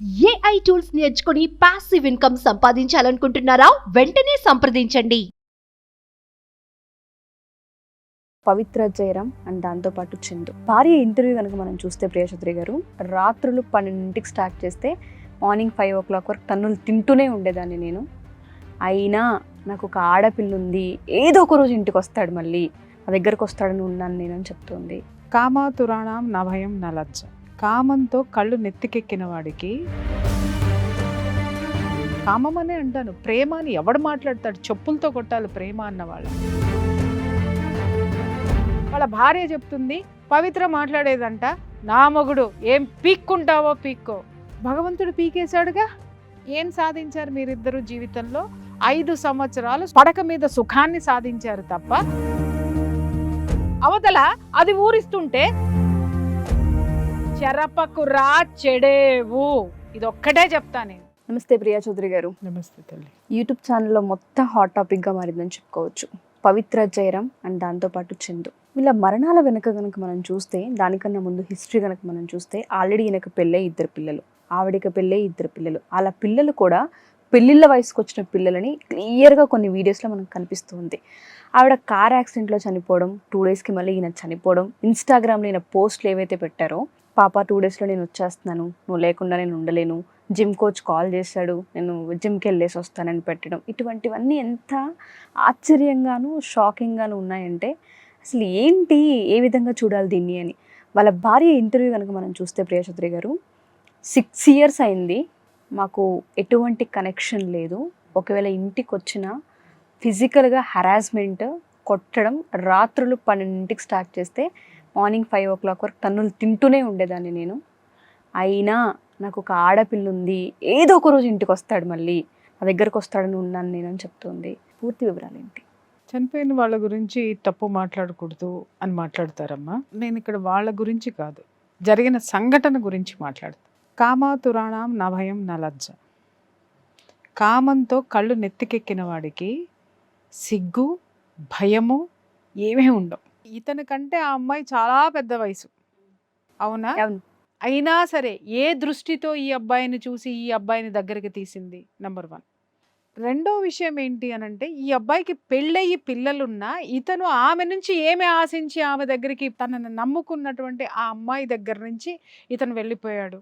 AI tools నేర్చుకుని passive income సంపాదించాలనుకుంటున్నారా? వెంటనే సంప్రదించండి. పవిత్ర జయరాం అండ్ దాంతోపాటు చందు భార్య ఇంటర్వ్యూ కనుక మనం చూస్తే ప్రియచౌదరి గారు రాత్రులు 12ంటికి స్టార్ట్ చేస్తే మార్నింగ్ 5 o'clock వరకు తన్నులు తింటూనే ఉండేదాన్ని నేను. అయినా నాకు ఒక ఆడపిల్ల ఉంది, ఏదో ఒక రోజు ఇంటికి వస్తాడు, మళ్ళీ నా దగ్గరకు వస్తాడని ఉన్నాను నేనని చెప్తుంది. కామాతురాణం నభయం నలజ్జ. కామంతో కళ్ళు నెత్తికెక్కిన వాడికి కామం అనే అంటాను, ప్రేమ అని ఎవడు మాట్లాడతాడు? చెప్పులతో కొట్టాలి ప్రేమ అన్నవాళ్ళు. వాళ్ళ భార్య చెప్తుంది, పవిత్ర మాట్లాడేదంట, నా మొగుడు ఏం పీక్కుంటావో పీక్కో. భగవంతుడు పీకేశాడుగా. ఏం సాధించారు మీరిద్దరు జీవితంలో? 5 సంవత్సరాలు పడక మీద సుఖాన్ని సాధించారు తప్ప అవతల అది ఊరిస్తుంటే చెరపకు రా చెడేవు. ఇది ఒక్కటే చెప్తా నేను. నమస్తే ప్రియచౌదరి గారు. నమస్తే తల్లి. యూట్యూబ్ ఛానల్లో మొత్తం హాట్ టాపిక్గా మారిందని చెప్పుకోవచ్చు. పవిత్ర జయరాం అండ్ దాంతోపాటు చందు వీళ్ళ మరణాల వెనుక కనుక మనం చూస్తే, దానికన్నా ముందు హిస్టరీ కనుక మనం చూస్తే, ఆల్రెడీ ఈయనకు పెళ్ళే 2 పిల్లలు, ఆవిడకి పెళ్ళే 2 పిల్లలు. అలా పిల్లలు కూడా పెళ్ళిళ్ళ వయసుకు వచ్చిన పిల్లలని క్లియర్గా కొన్ని వీడియోస్లో మనకు కనిపిస్తుంది. ఆవిడ కార్ యాక్సిడెంట్లో చనిపోవడం, 2 daysకి మళ్ళీ ఈయన చనిపోవడం, ఇన్స్టాగ్రామ్లో ఈయన పోస్టులు ఏవైతే పెట్టారో, పాప 2 daysలో నేను వచ్చేస్తున్నాను, నువ్వు లేకుండా నేను ఉండలేను, జిమ్ కోచ్ కాల్ చేశాడు, నేను జిమ్కి వెళ్ళేసి వస్తానని పెట్టడం, ఇటువంటివన్నీ ఎంత ఆశ్చర్యంగాను షాకింగ్గాను ఉన్నాయంటే అసలు ఏంటి, ఏ విధంగా చూడాలి దీన్ని అని. వాళ్ళ భార్య ఇంటర్వ్యూ కనుక మనం చూస్తే ప్రియచౌదరి గారు, 6 years అయింది, మాకు ఎటువంటి కనెక్షన్ లేదు, ఒకవేళ ఇంటికి వచ్చినా ఫిజికల్గా హరాస్మెంట్, కొట్టడం, రాత్రులు 12ంటికి స్టార్ట్ చేస్తే మార్నింగ్ 5 o'clock వరకు తన్నులు తింటూనే ఉండేదాన్ని నేను. అయినా నాకు ఒక ఆడపిల్ల ఉంది, ఏదో ఒక రోజు ఇంటికి వస్తాడు, మళ్ళీ నా దగ్గరకు వస్తాడని ఉన్నాను నేనని చెప్తుంది. పూర్తి వివరాలు ఏంటి? చనిపోయిన వాళ్ళ గురించి తప్పు మాట్లాడకూడదు అని మాట్లాడతారమ్మా. నేను ఇక్కడ వాళ్ళ గురించి కాదు, జరిగిన సంఘటన గురించి మాట్లాడతాను. కామాతురాణం నభయం నలజ్జ. కామంతో కళ్ళు నెత్తికెక్కిన వాడికి సిగ్గు, భయము ఏమీ ఉండవు. ఇతని కంటే ఆ అమ్మాయి చాలా పెద్ద వయసు, అవునా? అయినా సరే ఏ దృష్టితో ఈ అబ్బాయిని చూసి ఈ అబ్బాయిని దగ్గరికి తీసింది? నెంబర్ 1. రెండో విషయం ఏంటి అనంటే, ఈ అబ్బాయికి పెళ్ళయి పిల్లలున్నా ఇతను ఆమె నుంచి ఏమి ఆశించి ఆమె దగ్గరికి, తనను నమ్ముకున్నటువంటి ఆ అమ్మాయి దగ్గర నుంచి ఇతను వెళ్ళిపోయాడు.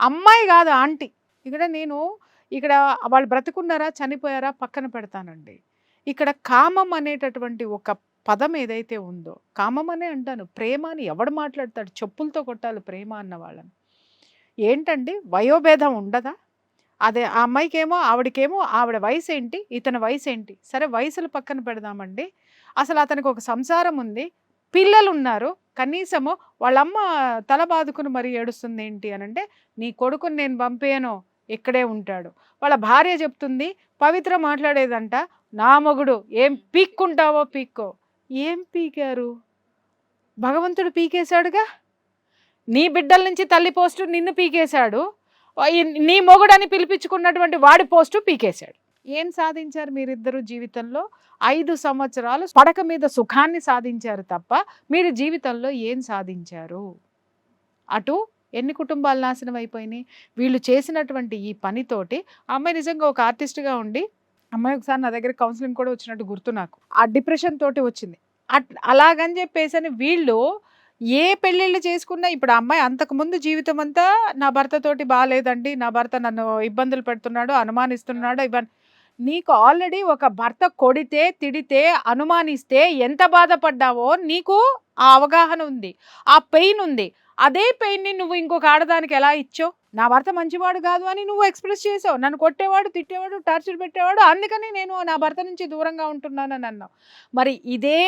అమ్మాయి కాదు, ఆంటీ. ఇక్కడ వాళ్ళు బ్రతుకున్నారా చనిపోయారా పక్కన పెడతానండి. ఇక్కడ కామం అనేటటువంటి ఒక పదం ఏదైతే ఉందో, కామం అనే అంటాను, ప్రేమ అని ఎవడు మాట్లాడతాడు? చెప్పులతో కొట్టాలి ప్రేమ అన్న వాళ్ళని. ఏంటండి, వయోభేదం ఉండదా? అదే ఆ అమ్మాయికేమో, ఆవిడకేమో ఆవిడ వయసు ఏంటి, ఇతని వయసు ఏంటి? సరే వయసులు పక్కన పెడదామండి. అసలు అతనికి ఒక సంసారం ఉంది, పిల్లలు ఉన్నారు, కనీసము వాళ్ళమ్మ తల బాదుకుని మరీ ఏడుస్తుంది ఏంటి అనంటే, నీ కొడుకుని నేను పంపేయను, ఇక్కడే ఉంటాడు. వాళ్ళ భార్య చెప్తుంది, పవిత్ర మాట్లాడేదంట, నా మొగుడు ఏం పీక్కుంటావో పీక్కో. ఏం పీకారు? భగవంతుడు పీకేశాడుగా. నీ బిడ్డల నుంచి తల్లి పోస్టు నిన్ను పీకేశాడు, నీ మొగుడని పిలిపించుకున్నటువంటి వాడి పోస్టు పీకేశాడు. ఏం సాధించారు మీరిద్దరు జీవితంలో? 5 సంవత్సరాలు పడక మీద సుఖాన్ని సాధించారు తప్ప మీరు జీవితంలో ఏం సాధించారు? అటు ఎన్ని కుటుంబాలు నాశనం అయిపోయినాయి వీళ్ళు చేసినటువంటి ఈ పనితోటి. అమ్మాయి నిజంగా ఒక ఆర్టిస్ట్గా ఉండి, అమ్మాయి ఒకసారి నా దగ్గర కౌన్సిలింగ్ కూడా వచ్చినట్టు గుర్తు నాకు. ఆ డిప్రెషన్ తోటి వచ్చింది. అలాగని చెప్పేసి వీళ్ళు ఏ పెళ్ళిళ్ళు చేసుకున్నా, ఇప్పుడు ఆ అమ్మాయి అంతకుముందు జీవితం అంతా నా భర్తతోటి బాగాలేదండి, నా భర్త నన్ను ఇబ్బందులు పెడుతున్నాడు, అనుమానిస్తున్నాడు, ఇవన్నీ. నీకు ఆల్రెడీ ఒక భర్త కొడితే, తిడితే, అనుమానిస్తే ఎంత బాధపడ్డావో నీకు ఆ అవగాహన ఉంది, ఆ పెయిన్ ఉంది. అదే పెయిన్ని నువ్వు ఇంకొక ఆడదానికి ఎలా ఇచ్చావు? నా భర్త మంచివాడు కాదు అని నువ్వు ఎక్స్ప్రెస్ చేసావు, నన్ను కొట్టేవాడు, తిట్టేవాడు, టార్చర్ పెట్టేవాడు, అందుకని నేను నా భర్త నుంచి దూరంగా ఉంటున్నానని అన్నావు. మరి ఇదే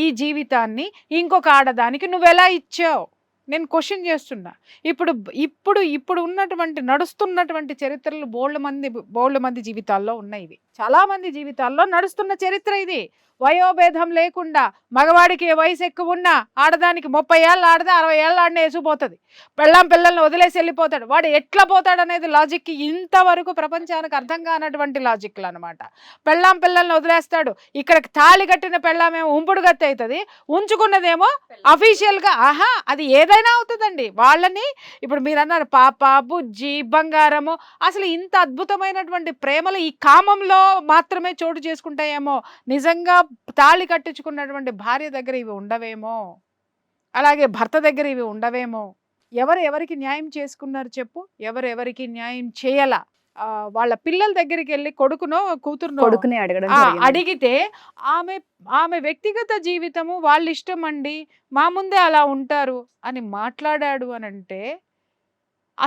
ఈ జీవితాన్ని ఇంకొక ఆడదానికి నువ్వు ఎలా ఇచ్చావు? నేను క్వశ్చన్ చేస్తున్నా. ఇప్పుడు ఉన్నటువంటి నడుస్తున్నటువంటి చరిత్రలు బోళ్ళ మంది జీవితాల్లో ఉన్నాయి. ఇవి చాలా మంది జీవితాల్లో నడుస్తున్న చరిత్ర ఇది. వయోభేదం లేకుండా, మగవాడికి వయసు ఎక్కువ ఉన్నా ఆడదానికి 30 ఏళ్ళు ఆడదా 60 ఏళ్ళు ఆడిన వేసిపోతుంది, పిల్లల్ని వదిలేసి వెళ్ళిపోతాడు. వాడు ఎట్లా పోతాడు అనేది లాజిక్కి ఇంతవరకు ప్రపంచానికి అర్థం కానటువంటి లాజిక్లు అనమాట. పిల్లల్ని వదిలేస్తాడు, ఇక్కడ తాళి కట్టిన పెళ్ళామేమో ఉంపుడు గత్తి అవుతుంది, ఉంచుకున్నదేమో అఫీషియల్గా అది ఏదైనా ఎవరైనా అవుతుందండి. వాళ్ళని ఇప్పుడు మీరు అన్నారు పాప, బుజ్జి, బంగారము, అసలు ఇంత అద్భుతమైనటువంటి ప్రేమలు ఈ కామంలో మాత్రమే చోటు చేసుకుంటాయేమో. నిజంగా తాళి కట్టించుకున్నటువంటి భార్య దగ్గర ఇవి ఉండవేమో, అలాగే భర్త దగ్గర ఇవి ఉండవేమో. ఎవరికి న్యాయం చేసుకున్నారు చెప్పు? ఎవరికి న్యాయం చేయాల? వాళ్ళ పిల్లల దగ్గరికి వెళ్ళి కొడుకునో కూతురునో కొడుకునే అడగడం అడిగితే ఆమె వ్యక్తిగత జీవితము వాళ్ళ ఇష్టం అండి, మా ముందే అలా ఉంటారు అని మాట్లాడాడు అని అంటే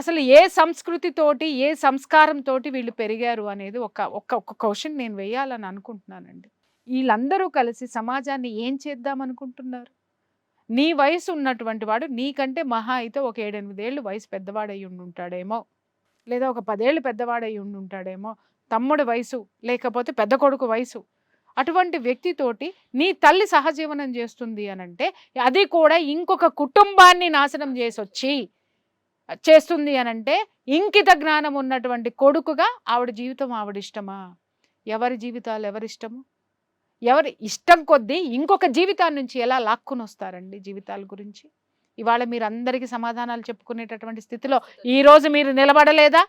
అసలు ఏ సంస్కృతితోటి ఏ సంస్కారంతో వీళ్ళు పెరిగారు అనేది ఒక క్వశ్చన్ నేను వేయాలని అనుకుంటున్నానండి. వీళ్ళందరూ కలిసి సమాజాన్ని ఏం చేద్దాం అనుకుంటున్నారు? నీ వయసు ఉన్నటువంటి వాడు నీకంటే మహా అయితే ఒక 7-8 ఏళ్ళు వయసు పెద్దవాడై ఉండుంటాడేమో, లేదా ఒక 10 ఏళ్ళు పెద్దవాడై ఉండుంటాడేమో, తమ్ముడు వయసు లేకపోతే పెద్ద కొడుకు వయసు. అటువంటి వ్యక్తితోటి నీ తల్లి సహజీవనం చేస్తుంది అని అంటే అది కూడా ఇంకొక కుటుంబాన్ని నాశనం చేస్తుంది అని అంటే ఇంకిత జ్ఞానం ఉన్నటువంటి కొడుకుగా ఆవిడ జీవితం ఆవిడిష్టమా? ఎవరి జీవితాలు ఎవరిష్టము? ఎవరి ఇష్టం కొద్దీ ఇంకొక జీవితాన్ని నుంచి ఎలా లాక్కుని వస్తారండి జీవితాల గురించి? ఇవాళ మీరు అందరికీ సమాధానాలు చెప్పుకునేటటువంటి స్థితిలో ఈ రోజు మీరు నిలబడలేదా?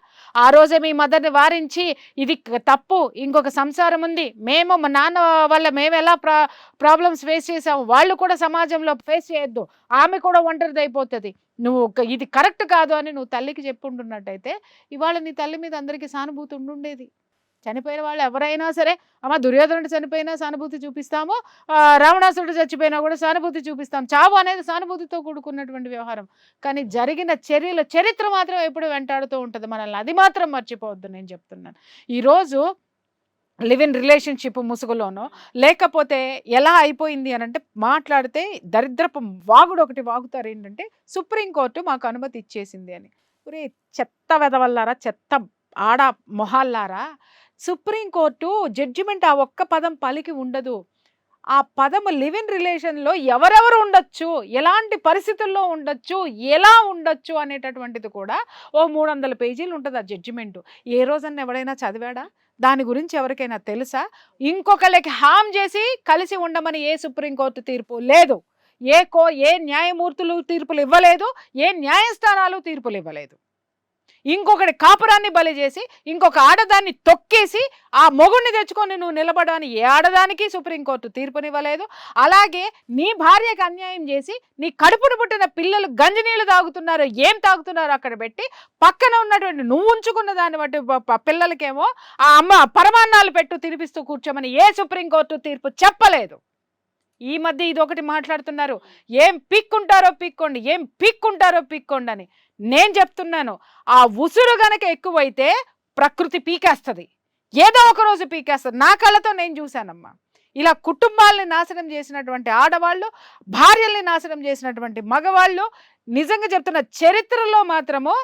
ఆ రోజే మీ మదర్ని వారించి ఇది తప్పు, ఇంకొక సంసారం ఉంది, మేము మా నాన్న వల్ల మేము ఎలా ప్రాబ్లమ్స్ ఫేస్ చేసాము, వాళ్ళు కూడా సమాజంలో ఫేస్ చేయొద్దు, ఆమె కూడా ఒంటరిది అయిపోతుంది, నువ్వు ఇది కరెక్ట్ కాదు అని నువ్వు తల్లికి చెప్పుంటున్నట్టయితే ఇవాళ నీ తల్లి మీద అందరికీ సానుభూతి ఉండుండేది. చనిపోయిన వాళ్ళు ఎవరైనా సరే, అమ్మ దుర్యోధనుడు చనిపోయినా సానుభూతి చూపిస్తాము, రావణాసురుడు చచ్చిపోయినా కూడా సానుభూతి చూపిస్తాం. చావు అనేది సానుభూతితో కూడుకున్నటువంటి వ్యవహారం. కానీ జరిగిన చరిత్ర మాత్రం ఎప్పుడు వెంటాడుతూ ఉంటుంది మనల్ని. అది మాత్రం మర్చిపోవద్దు. నేను చెప్తున్నాను, ఈరోజు లివ్ ఇన్ రిలేషన్షిప్ ముసుగులోనో లేకపోతే ఎలా అయిపోయింది అని అంటే మాట్లాడితే దరిద్రపు వాగుడు ఒకటి వాగుతారు. ఏంటంటే సుప్రీంకోర్టు మాకు అనుమతి ఇచ్చేసింది అని. ఒరే చెత్త వెదవల్లారా, చెత్త ఆడ మొహాల్లారా, సుప్రీంకోర్టు జడ్జిమెంట్ ఆ ఒక్క పదం పలికి ఉండదు. ఆ పదము లివ్ ఇన్ రిలేషన్లో ఎవరెవరు ఉండొచ్చు, ఎలాంటి పరిస్థితుల్లో ఉండొచ్చు, ఎలా ఉండొచ్చు అనేటటువంటిది కూడా ఓ 300 పేజీలు ఉంటుంది ఆ జడ్జిమెంట్. ఏ రోజన్నా ఎవడైనా చదివాడా? దాని గురించి ఎవరికైనా తెలుసా? ఇంకొకళ్ళకి హామ్ చేసి కలిసి ఉండమని ఏ సుప్రీంకోర్టు తీర్పు లేదు, ఏ న్యాయమూర్తులు తీర్పులు ఇవ్వలేదు, ఏ న్యాయస్థానాలు తీర్పులు ఇవ్వలేదు. ఇంకొకటి కాపురాన్ని బలి చేసి ఇంకొక ఆడదాన్ని తొక్కేసి ఆ మొగుడిని తెచ్చుకొని నువ్వు నిలబడని ఏ ఆడదానికి సుప్రీంకోర్టు తీర్పునివ్వలేదు. అలాగే నీ భార్యకు అన్యాయం చేసి నీ కడుపును పుట్టిన పిల్లలు గంజినీళ్ళు తాగుతున్నారు, ఏం తాగుతున్నారు అక్కడ పెట్టి పక్కన ఉన్నటువంటి నువ్వు ఉంచుకున్న దాన్ని బట్టి పిల్లలకేమో ఆ అమ్మ పరమాన్నాలు పెట్టు తినిపిస్తూ కూర్చోమని ఏ సుప్రీంకోర్టు తీర్పు చెప్పలేదు. ఈ మధ్య ఇదొకటి మాట్లాడుతున్నారు, ఏం పీక్కుంటారో పీక్కోండి, ఏం పీక్కుంటారో పీక్కోండి అని. నేను చెప్తున్నాను, ఆ ఉసురు గనక ఎక్కువైతే ప్రకృతి పీకేస్తుంది, ఏదో ఒక రోజు పీకేస్తుంది. నా కళ్ళతో నేను చూశానమ్మా. ఇలా కుటుంబాలని నాశనం చేసినటువంటి ఆడవాళ్ళు, భార్యల్ని నాశనం చేసినటువంటి మగవాళ్ళు, నిజంగా చెప్తున్న చరిత్రలో మాత్రము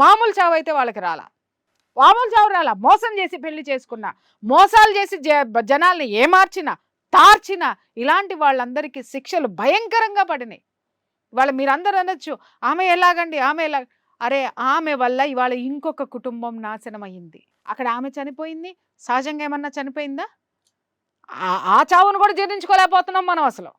మామూలు చావు అయితే వాళ్ళకి రాలా, మామూలు చావు రాలా. మోసం చేసి పెళ్లి చేసుకున్నా, మోసాలు చేసి జనాల్ని ఏమార్చినా తార్చిన ఇలాంటి వాళ్ళందరికీ శిక్షలు భయంకరంగా పడినాయి. ఇవాళ మీరందరూ అనొచ్చు ఆమె ఎలాగండి, ఆమె ఎలా, అరే ఆమె వల్ల ఇవాళ ఇంకొక కుటుంబం నాశనం అయ్యింది. అక్కడ ఆమె చనిపోయింది, సహజంగా ఏమన్నా చనిపోయిందా? ఆ చావును కూడా జీర్ణించుకోలేకపోతున్నాం మనం అసలు.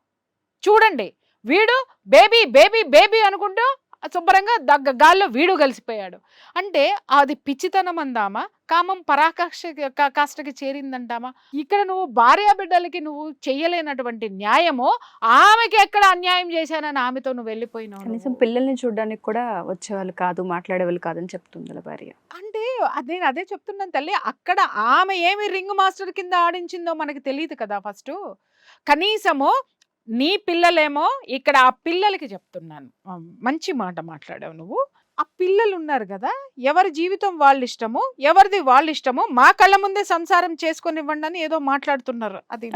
చూడండి, వీడు బేబీ బేబీ బేబీ అనుకుంటూ శుభ్రంగా గాల్లో వీడు కలిసిపోయాడు. అంటే అది పిచ్చితనం అందామా, కామం పరాకాష్ఠకి చేరిందంటామా? ఇక్కడ నువ్వు భార్య బిడ్డలకి నువ్వు చెయ్యలేనటువంటి న్యాయము ఆమెకి ఎక్కడ అన్యాయం చేశానని ఆమెతో నువ్వు వెళ్ళిపోయినావు. కనీసం పిల్లల్ని చూడడానికి కూడా వచ్చేవాళ్ళు కాదు, మాట్లాడేవాళ్ళు కాదని చెప్తుంది భార్య. అంటే నేను అదే చెప్తున్నాను తల్లి, అక్కడ ఆమె ఏమి రింగ్ మాస్టర్ కింద ఆడించిందో మనకి తెలియదు కదా. ఫస్ట్ కనీసము నీ పిల్లలేమో, ఇక్కడ ఆ పిల్లలకి చెప్తున్నాను, మంచి మాట మాట్లాడావు నువ్వు. ఆ పిల్లలు ఉన్నారు కదా, ఎవరి జీవితం వాళ్ళ ఇష్టము, ఎవరిది వాళ్ళ ఇష్టము, మా కళ్ళ ముందే సంసారం చేసుకొనివ్వండి అని ఏదో మాట్లాడుతున్నారు. అది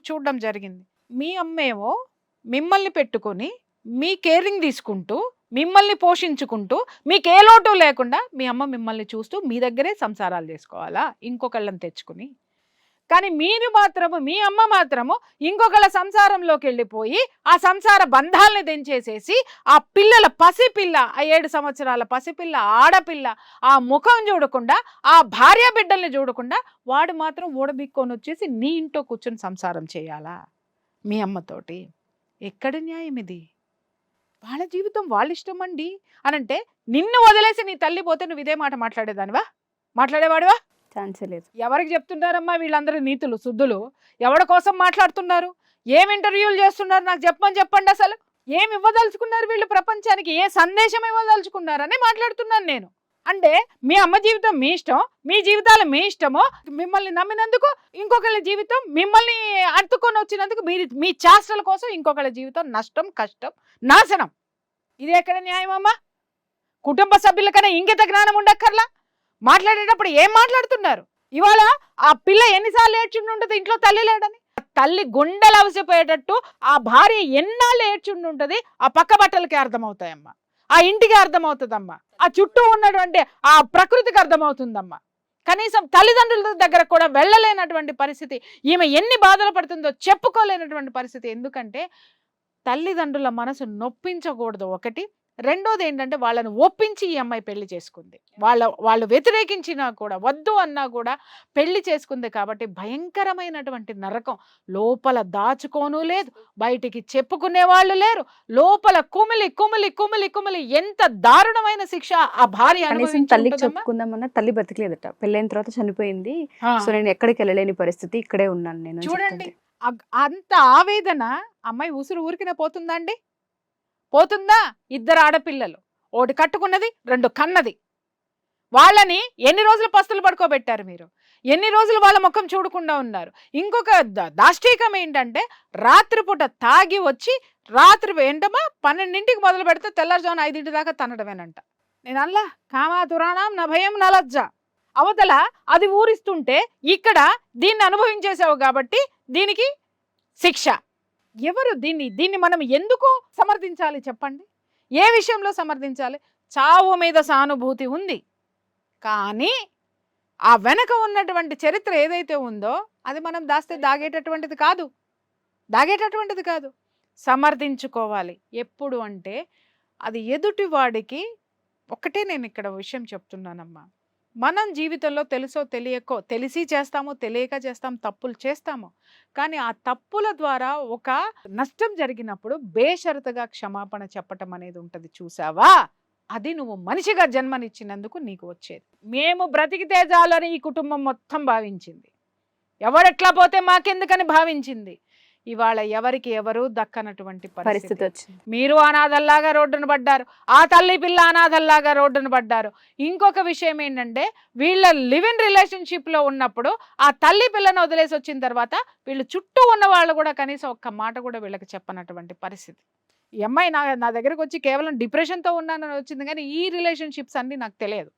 చూడడం జరిగింది. మీ అమ్మేమో మిమ్మల్ని పెట్టుకొని మీ కేరింగ్ తీసుకుంటూ మిమ్మల్ని పోషించుకుంటూ మీకు ఏ లోటు లేకుండా మీ అమ్మ మిమ్మల్ని చూస్తూ మీ దగ్గరే సంసారాలు చేసుకోవాలా ఇంకొకళ్ళని తెచ్చుకుని. కానీ మీరు మాత్రము, మీ అమ్మ మాత్రము ఇంకొకళ్ళ సంసారంలోకి వెళ్ళిపోయి ఆ సంసార బంధాలని దించేసేసి ఆ పిల్లల పసిపిల్ల, ఆ 7 సంవత్సరాల పసిపిల్ల ఆడపిల్ల ఆ ముఖం చూడకుండా, ఆ భార్య బిడ్డల్ని చూడకుండా వాడు మాత్రం ఊడబిక్కొని వచ్చేసి నీ ఇంట్లో కూర్చొని సంసారం చేయాలా మీ అమ్మతోటి? ఎక్కడ న్యాయం ఇది? వాళ్ళ జీవితం వాళ్ళ ఇష్టం అండి అని అంటే, నిన్ను వదిలేసి నీ తల్లి పోతే నువ్వు ఇదే మాట మాట్లాడేదానివా? మాట్లాడేవాడివా? ఛాన్సే లేదు. ఎవరికి చెప్తున్నారమ్మా వీళ్ళందరూ నీతులు శుద్ధులు? ఎవరి కోసం మాట్లాడుతున్నారు? ఏం ఇంటర్వ్యూలు చేస్తున్నారు? నాకు చెప్పండి అసలు. ఏం ఇవ్వదలుచుకున్నారు వీళ్ళు ప్రపంచానికి? ఏ సందేశం ఇవ్వదలుచుకున్నారని మాట్లాడుతున్నాను నేను. అంటే మీ అమ్మ జీవితం మీ ఇష్టం, మీ జీవితాలు మీ ఇష్టమో, మిమ్మల్ని నమ్మినందుకు ఇంకొకళ్ళ జీవితం, మిమ్మల్ని అట్టుకొని వచ్చినందుకు మీ చేష్టల కోసం ఇంకొకళ్ళ జీవితం నష్టం, కష్టం, నాశనం. ఇది ఎక్కడ న్యాయం అమ్మా? కుటుంబ సభ్యులకన్నా ఇంగిత జ్ఞానం ఉండక్కర్లా? మాట్లాడేటప్పుడు ఏం మాట్లాడుతున్నారు? ఇవాళ ఆ పిల్ల ఎన్నిసార్లు ఏడ్చుండి ఉంటుంది ఇంట్లో తల్లి లేడని? తల్లి గుండెలు అవసిపోయేటట్టు ఆ భార్య ఎన్నాళ్ళు ఏడ్చుండి ఉంటుంది, ఆ పక్క బట్టలకి అర్థమవుతాయమ్మా, ఆ ఇంటికి అర్థమవుతుందమ్మా, ఆ చుట్టూ ఉన్నటువంటి ఆ ప్రకృతికి అర్థమవుతుందమ్మా. కనీసం తల్లిదండ్రుల దగ్గర కూడా వెళ్ళలేనటువంటి పరిస్థితి, ఈమె ఎన్ని బాధలు పడుతుందో చెప్పుకోలేనటువంటి పరిస్థితి. ఎందుకంటే తల్లిదండ్రుల మనసు నొప్పించకూడదు ఒకటి. రెండోది ఏంటంటే వాళ్ళని ఒప్పించి ఈ అమ్మాయి పెళ్లి చేసుకుంది. వాళ్ళు వ్యతిరేకించినా కూడా, వద్దు అన్నా కూడా పెళ్లి చేసుకుంది. కాబట్టి భయంకరమైనటువంటి నరకం. లోపల దాచుకోను లేదు, బయటికి చెప్పుకునే వాళ్ళు లేరు, లోపల కుమిలి కుమిలి కుమిలి కుమిలి ఎంత దారుణమైన శిక్ష ఆ భార్య తల్లికి చెప్పుకుందామన్నా తల్లి బతికలేదట, పెళ్ళైన తర్వాత చనిపోయింది. సో నేను ఎక్కడికి వెళ్ళలేని పరిస్థితి, ఇక్కడే ఉన్నాను నేను. చూడండి, అంత ఆవేదన. అమ్మాయి ఊరికినే పోతుందా అండి? పోతుందా? 2 ఆడపిల్లలు, 1 కట్టుకున్నది, 2 కన్నది. వాళ్ళని ఎన్ని రోజులు పస్తులు పడుకోబెట్టారు మీరు? ఎన్ని రోజులు వాళ్ళ ముఖం చూడకుండా ఉన్నారు? ఇంకొక దాష్టీకం ఏంటంటే, రాత్రిపూట తాగి వచ్చి రాత్రి ఏంటమ్మా 12ంటికి మొదలు పెడితే తెల్లారుజామున 5 దాకా తనడమేనంట. నేను అల్లా కామా దురాణం నా భయం నా లజ్జ. అవతల అది ఊరిస్తుంటే ఇక్కడ దీన్ని అనుభవించేసావు కాబట్టి దీనికి శిక్ష. ఎవరు దీన్ని మనం ఎందుకు సమర్థించాలి చెప్పండి? ఏ విషయంలో సమర్థించాలి? చావు మీద సానుభూతి ఉంది, కానీ ఆ వెనక ఉన్నటువంటి చరిత్ర ఏదైతే ఉందో అది మనం దాస్తే దాగేటటువంటిది కాదు. సమర్థించుకోవాలి. ఎప్పుడు అంటే అది ఎదుటి వాడికి ఒకటే. నేను ఇక్కడ విషయం చెప్తున్నానమ్మా, మనం జీవితంలో తెలుసో తెలియకో, తెలిసి చేస్తామో తెలియక చేస్తాం, తప్పులు చేస్తాము. కానీ ఆ తప్పుల ద్వారా ఒక నష్టం జరిగినప్పుడు బేషరతుగా క్షమాపణ చెప్పటం అనేది ఉంటుంది. చూసావా, అది నువ్వు మనిషిగా జన్మనిచ్చినందుకు నీకు వచ్చేది. మేము బ్రతికితే చాలని ఈ కుటుంబం మొత్తం భావించింది. ఎవరెట్లా పోతే మాకెందుకని భావించింది. ఇవాళ ఎవరికి ఎవరు దక్కనటువంటి పరిస్థితి వచ్చింది. మీరు అనాథల్లాగా రోడ్డును పడ్డారు, ఆ తల్లి పిల్ల అనాథల్లాగా రోడ్డును పడ్డారు. ఇంకొక విషయం ఏంటంటే, వీళ్ళ లివ్ ఇన్ రిలేషన్షిప్లో ఉన్నప్పుడు ఆ తల్లి పిల్లను వదిలేసి వచ్చిన తర్వాత వీళ్ళు చుట్టూ ఉన్న వాళ్ళు కూడా కనీసం ఒక్క మాట కూడా వీళ్ళకి చెప్పనటువంటి పరిస్థితి. ఈ అమ్మాయి నా దగ్గరకు వచ్చి కేవలం డిప్రెషన్తో ఉన్నానని వచ్చింది, కానీ ఈ రిలేషన్షిప్స్ అన్నీ నాకు తెలియదు.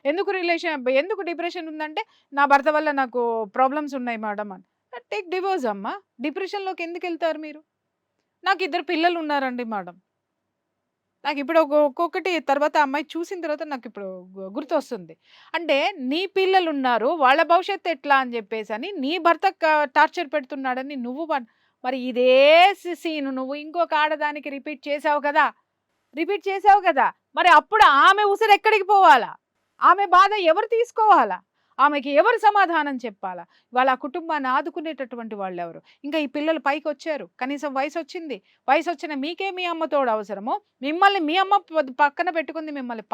ఎందుకు డిప్రెషన్ ఉందంటే, నా భర్త వల్ల నాకు ప్రాబ్లమ్స్ ఉన్నాయి మేడం అని. టేక్ డివోర్స్ అమ్మా. డిప్రెషన్లోకి ఎందుకు వెళ్తారు మీరు? నాకు 2 పిల్లలు ఉన్నారండి మేడం. నాకు ఇప్పుడు ఒక్కొక్కటి తర్వాత అమ్మాయి చూసిన తర్వాత నాకు ఇప్పుడు గుర్తొస్తుంది. అంటే నీ పిల్లలు ఉన్నారు, వాళ్ళ భవిష్యత్తు ఎట్లా అని చెప్పేసి అని నీ భర్త టార్చర్ పెడుతున్నాడని నువ్వు మరి ఇదే సీను నువ్వు ఇంకొక ఆడదానికి రిపీట్ చేసావు కదా. మరి అప్పుడు ఆమె ఉసురు ఎక్కడికి పోవాలా? ఆమె బాధ ఎవరు తీసుకోవాలా? ఆమెకి ఎవరు సమాధానం చెప్పాలా? వాళ్ళ కుటుంబాన్ని ఆదుకునేటటువంటి వాళ్ళు ఎవరు? ఇంకా ఈ పిల్లలు పైకి వచ్చారు, కనీసం వయసు వచ్చిన మీకే మీ అమ్మ తోడు అవసరమో? మిమ్మల్ని మీ అమ్మ పక్కన పెట్టుకుంది, మిమ్మల్ని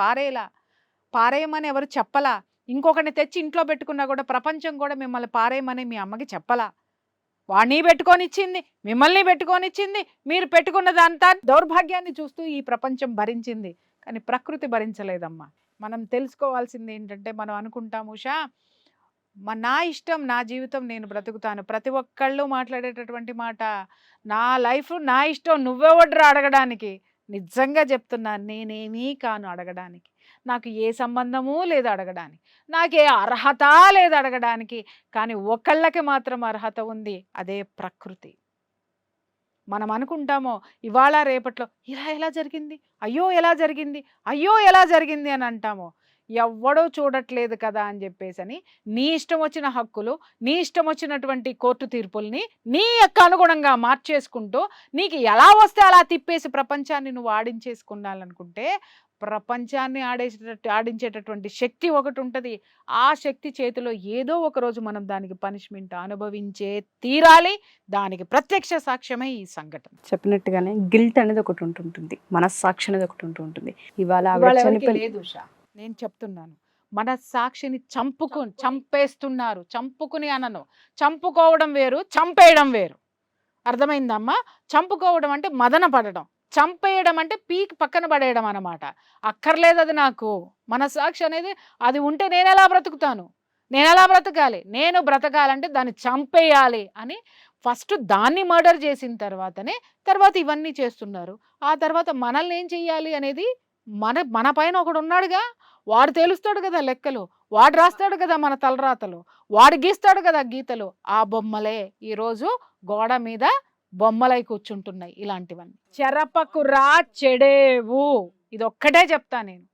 పారేయమని ఎవరు చెప్పలా? ఇంకొకరిని తెచ్చి ఇంట్లో పెట్టుకున్నా కూడా ప్రపంచం కూడా మిమ్మల్ని పారేయమని మీ అమ్మకి చెప్పలా? వాణ్ణి పెట్టుకొనిచ్చింది, మిమ్మల్ని పెట్టుకొనిచ్చింది, మీరు పెట్టుకున్నదంతా దౌర్భాగ్యాన్ని చూస్తూ ఈ ప్రపంచం భరించింది, కానీ ప్రకృతి భరించలేదమ్మా. మనం తెలుసుకోవాల్సింది ఏంటంటే, మనం అనుకుంటాం ఉషా నా ఇష్టం, నా జీవితం, నేను బ్రతుకుతాను. ప్రతి ఒక్కళ్ళు మాట్లాడేటటువంటి మాట, నా లైఫ్ నా ఇష్టం, నువ్వెవడ్రా అడగడానికి? నిజంగా చెప్తున్నాను, నేనేమీ కాను అడగడానికి. నాకు ఏ సంబంధము లేదు అడగడానికి, నాకే అర్హత లేదు అడగడానికి. కానీ ఒకళ్ళకి మాత్రం అర్హత ఉంది, అదే ప్రకృతి. మనం అనుకుంటామో ఇవాళ రేపట్లో ఎలా జరిగింది, అయ్యో ఎలా జరిగింది అని అంటామో. ఎవ్వడో చూడట్లేదు కదా అని చెప్పేసి నీ ఇష్టం వచ్చిన హక్కులు, నీ ఇష్టం వచ్చినటువంటి కోర్టు తీర్పుల్ని నీ యొక్క అనుగుణంగా మార్చేసుకుంటూ నీకు ఎలా వస్తే అలా తిప్పేసి ప్రపంచాన్ని నువ్వు ఆడించేసుకున్నాలనుకుంటే ప్రపంచాన్ని ఆడించేటటువంటి శక్తి ఒకటి ఉంటుంది. ఆ శక్తి చేతిలో ఏదో ఒక రోజు మనం దానికి పనిష్మెంట్ అనుభవించే తీరాలి. దానికి ప్రత్యక్ష సాక్ష్యమే ఈ సంఘటన. చెప్పినట్టుగానే గిల్ట్ అనేది ఒకటి ఉంటుంటుంది, మనస్సాక్షి అనేది ఒకటి ఉంటుంటుంది. ఇవాళ ఆవిడ ఇవాళ ఎవరికీ చనిపోయి లేదు ఉషా. నేను చెప్తున్నాను, మన సాక్షిని చంపేస్తున్నారు. చంపుకుని అనను, చంపుకోవడం వేరు, చంపేయడం వేరు. అర్థమైందమ్మా? చంపుకోవడం అంటే మదన పడడం, చంపేయడం అంటే పీక్ పక్కన పడేయడం అన్నమాట. అక్కర్లేదు అది నాకు. మనస్సాక్షి అనేది అది ఉంటే నేను ఎలా బ్రతుకుతాను, నేను ఎలా బ్రతకాలి, నేను బ్రతకాలంటే దాన్ని చంపేయాలి అని ఫస్ట్ దాన్ని మర్డర్ చేసిన తర్వాత ఇవన్నీ చేస్తున్నారు. ఆ తర్వాత మనల్ని ఏం చెయ్యాలి అనేది మన పైన ఒకడు ఉన్నాడుగా, వాడు తేలుస్తాడు కదా లెక్కలు, వాడు రాస్తాడు కదా మన తలరాతలు, వాడు గీస్తాడు కదా గీతలు. ఆ బొమ్మలే ఈరోజు గోడ మీద బొమ్మలై కూర్చుంటున్నాయి. ఇలాంటివన్నీ చెరపకు రా చెడేవు, ఇది ఒక్కటే చెప్తా నేను.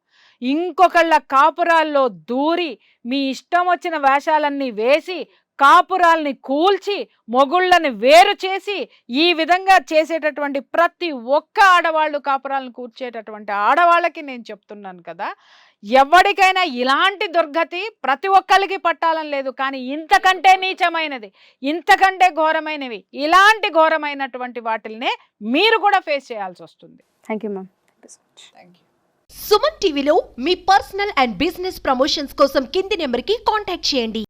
ఇంకొకళ్ళ కాపురాల్లో దూరి మీ ఇష్టం వచ్చిన వేషాలన్నీ వేసి కాపురాల్ని కూల్చి మొగుళ్ళని వేరు చేసి ఈ విధంగా చేసేటటువంటి ప్రతి ఒక్క ఆడవాళ్ళు, కాపురాలను కూర్చేటటువంటి ఆడవాళ్ళకి నేను చెప్తున్నాను కదా, ఎవరికైనా ఇలాంటి దుర్గతి ప్రతి ఒక్కరికి పట్టాలని లేదు. కానీ ఇంతకంటే నీచమైనది, ఇంతకంటే ఘోరమైనవి, ఇలాంటి ఘోరమైనటువంటి వాటిల్నే మీరు కూడా ఫేస్ చేయాల్సి వస్తుంది. Thank you ma'am. సుమన్ టీవీలో మీ పర్సనల్ అండ్ బిజినెస్ ప్రమోషన్స్ కోసం కింది నెంబర్కి కాంటాక్ట్ చేయండి.